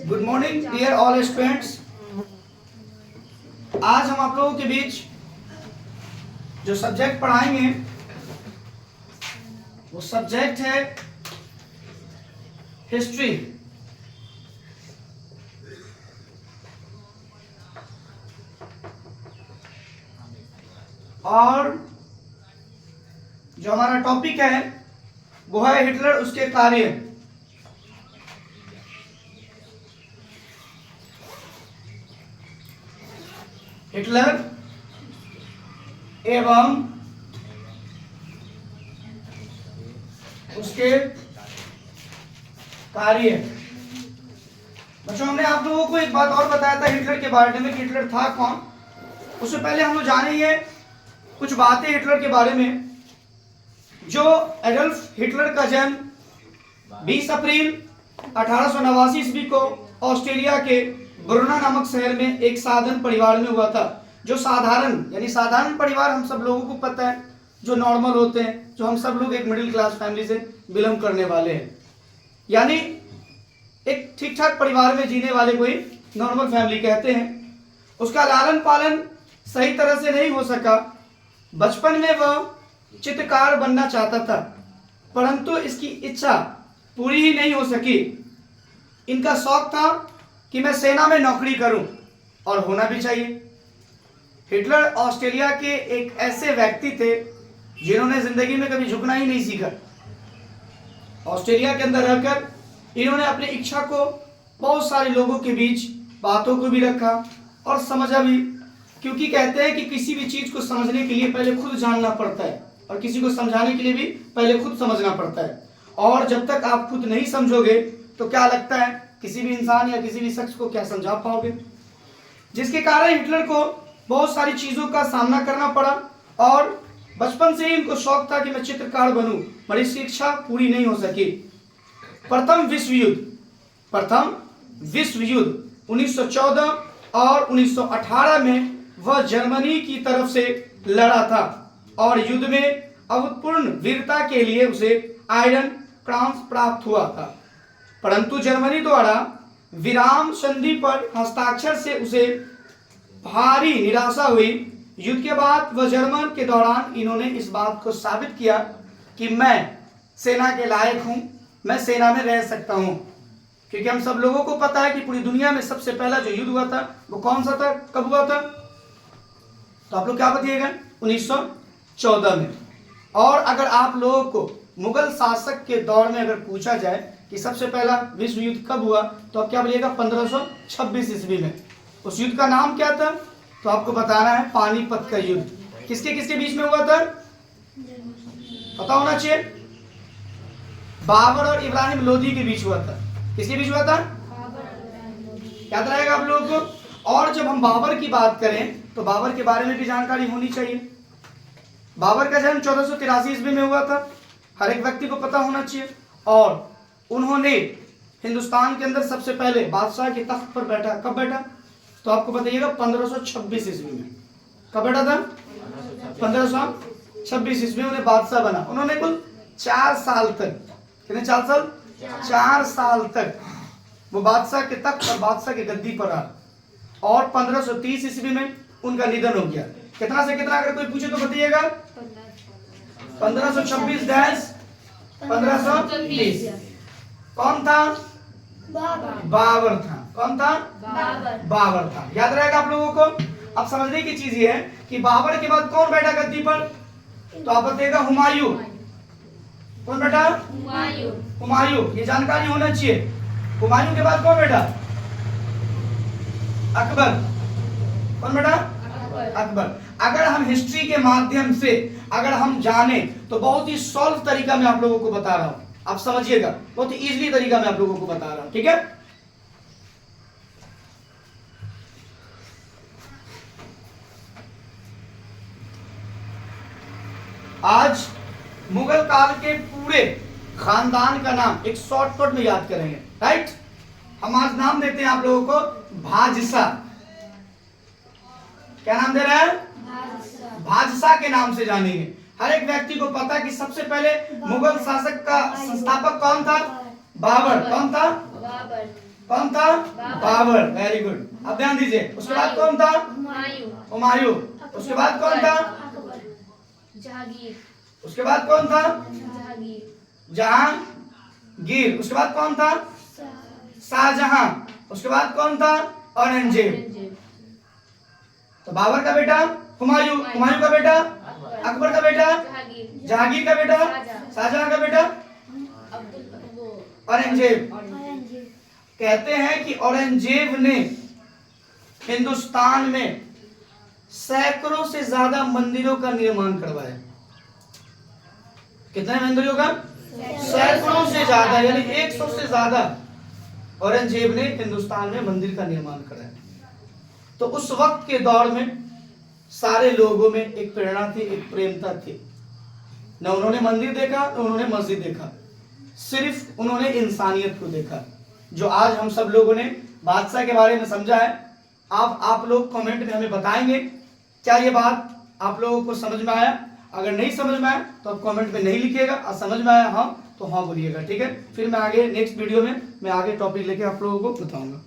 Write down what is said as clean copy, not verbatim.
Good morning dear all students. आज हम आप लोगों के बीच जो सब्जेक्ट पढ़ाएंगे वो सब्जेक्ट है हिस्ट्री। और जो हमारा टॉपिक है वो है हिटलर, उसके कार्य। हिटलर एवं उसके कार्य। बच्चों, हमने आप लोगों को एक बात और बताया था हिटलर के बारे में कि हिटलर था कौन। उससे पहले हम लोग जानेंगे कुछ बातें हिटलर के बारे में। जो एडल्फ हिटलर का जन्म 20 अप्रैल 1889 ईस्वी को ऑस्ट्रेलिया के ब्रुना नामक शहर में एक साधारण परिवार में हुआ था। जो साधारण यानी साधारण परिवार हम सब लोगों को पता है, जो नॉर्मल होते हैं, जो हम सब लोग एक मिडिल क्लास फैमिली से बिलोंग करने वाले हैं, यानी एक ठीक ठाक परिवार में जीने वाले कोई नॉर्मल फैमिली कहते हैं। उसका लालन पालन सही तरह से नहीं हो सका। बचपन में वह चित्रकार बनना चाहता था, परंतु इसकी इच्छा पूरी ही नहीं हो सकी। इनका शौक था कि मैं सेना में नौकरी करूं, और होना भी चाहिए। हिटलर ऑस्ट्रेलिया के एक ऐसे व्यक्ति थे जिन्होंने जिंदगी में कभी झुकना ही नहीं सीखा। ऑस्ट्रेलिया के अंदर रहकर इन्होंने अपनी इच्छा को बहुत सारे लोगों के बीच बातों को भी रखा और समझा भी, क्योंकि कहते हैं कि किसी भी चीज को समझने के लिए पहले खुद जानना पड़ता है और किसी को समझाने के लिए भी पहले खुद समझना पड़ता है। और जब तक आप खुद नहीं समझोगे तो क्या लगता है किसी भी इंसान या किसी भी शख्स को क्या समझा पाओगे। जिसके कारण हिटलर को बहुत सारी चीजों का सामना करना पड़ा और बचपन से ही इनको शौक था कि मैं चित्रकार बनूं, पर इसकी इच्छा पूरी नहीं हो सकी। प्रथम विश्व युद्ध 1914 और 1918 में वह जर्मनी की तरफ से लड़ा था और युद्ध में अभूतपूर्व वीरता के लिए उसे आयरन क्रॉस प्राप्त हुआ था। परंतु जर्मनी द्वारा विराम संधि पर हस्ताक्षर से उसे भारी निराशा हुई। युद्ध के बाद वह जर्मन के दौरान इन्होंने इस बात को साबित किया कि मैं सेना के लायक हूं, मैं सेना में रह सकता हूं। क्योंकि हम सब लोगों को पता है कि पूरी दुनिया में सबसे पहला जो युद्ध हुआ था वो कौन सा था, कब हुआ था? तो आप लोग क्या बताइएगा? 1914 में। और अगर आप लोगों को मुगल शासक के दौर में अगर पूछा जाए कि सबसे पहला विश्व युद्ध कब हुआ, तो आप क्या बोलिएगा? 1526 ईस्वी में। उस युद्ध का नाम क्या था? तो आपको बताना है पानीपत का युद्ध। किसके किसके बीच में हुआ था? पता होना चाहिए। बाबर और इब्राहिम लोदी के बीच हुआ था। किसके बीच हुआ था? याद रहेगा आप लोगों को। और जब हम बाबर की बात करें तो बाबर के बारे में भी जानकारी होनी चाहिए। बाबर का जन्म 1483 ईस्वी में हुआ था, हर एक व्यक्ति को पता होना चाहिए। और उन्होंने हिंदुस्तान के अंदर सबसे पहले बादशाह के तख्त पर बैठा। कब बैठा? तो आपको बताइएगा 1526 ईस्वी में। कब बैठा था? 1526 ईस्वी में उन्हें बादशाह बना। उन्होंने कुल 4 साल तक, कितने 4 साल? 4 साल तक वो बादशाह के तख्त और बादशाह की गद्दी पर रहा। और 1530 ईस्वी में उनका निधन हो गया। कितना से कितना अगर कोई पूछे तो बताइएगा? 1526-1530। कौन था? बाबर था। कौन था? बाबर था। याद रहेगा आप लोगों को। अब समझने की चीज ये है कि बाबर के बाद कौन बैठा गद्दी पर? तो आप बताइएगा हुमायूं। कौन बैठा? हुमायूं। ये जानकारी होना चाहिए। हुमायूं के बाद कौन बैठा? अकबर। कौन बैठा? अकबर। अगर हम हिस्ट्री के माध्यम से अगर हम जाने तो बहुत ही सॉल्व तरीका मैं आप लोगों को बता रहा हूं, आप समझिएगा। बहुत ही इजीली तरीका मैं आप लोगों को बता रहा हूं, ठीक है? आज मुगल काल के पूरे खानदान का नाम एक शॉर्टकट में याद करेंगे, राइट? हम आज नाम देते हैं आप लोगों को भाजसा। क्या नाम दे रहे हैं? भाजसा के नाम से जानेंगे। हर एक व्यक्ति को पता है कि सबसे पहले मुगल शासक का संस्थापक कौन था? बाबर। कौन था? बाबर। कौन था? बाबर। Very good. अब ध्यान दीजिए, उसके बाद कौन था? हुमायूं। हुमायूं। उसके बाद कौन था? जहांगीर। उसके बाद कौन था? जहांगीर। जहांगीर। उसके बाद कौन था? शाहजहां। उसके बाद कौन था? औरंगजेब। तो बाबर का बेटा हुमायूं, हुमायूं का बेटा अकबर का बेटा जहांगीर का बेटा शाहजहां का बेटा औरंगजेब। कहते हैं कि औरंगजेब ने हिंदुस्तान में सैकड़ों से ज्यादा मंदिरों का निर्माण करवाया। कितने मंदिरों का? सैकड़ों से ज्यादा, यानी 100 से ज्यादा औरंगजेब ने हिंदुस्तान में मंदिर का निर्माण कराया। तो उस वक्त के दौर में सारे लोगों में एक प्रेरणा थी, एक प्रेमता थी। न उन्होंने मंदिर देखा, न उन्होंने मस्जिद देखा, सिर्फ उन्होंने इंसानियत को देखा। जो आज हम सब लोगों ने बादशाह के बारे में समझा है, आप लोग कमेंट में हमें बताएंगे क्या ये बात आप लोगों को समझ में आया। अगर नहीं समझ में आया तो आप कमेंट में नहीं लिखिएगा, और समझ में आया हाँ तो हाँ बोलिएगा, ठीक है। फिर मैं आगे नेक्स्ट वीडियो में मैं आगे टॉपिक लेके आप लोगों को बताऊंगा।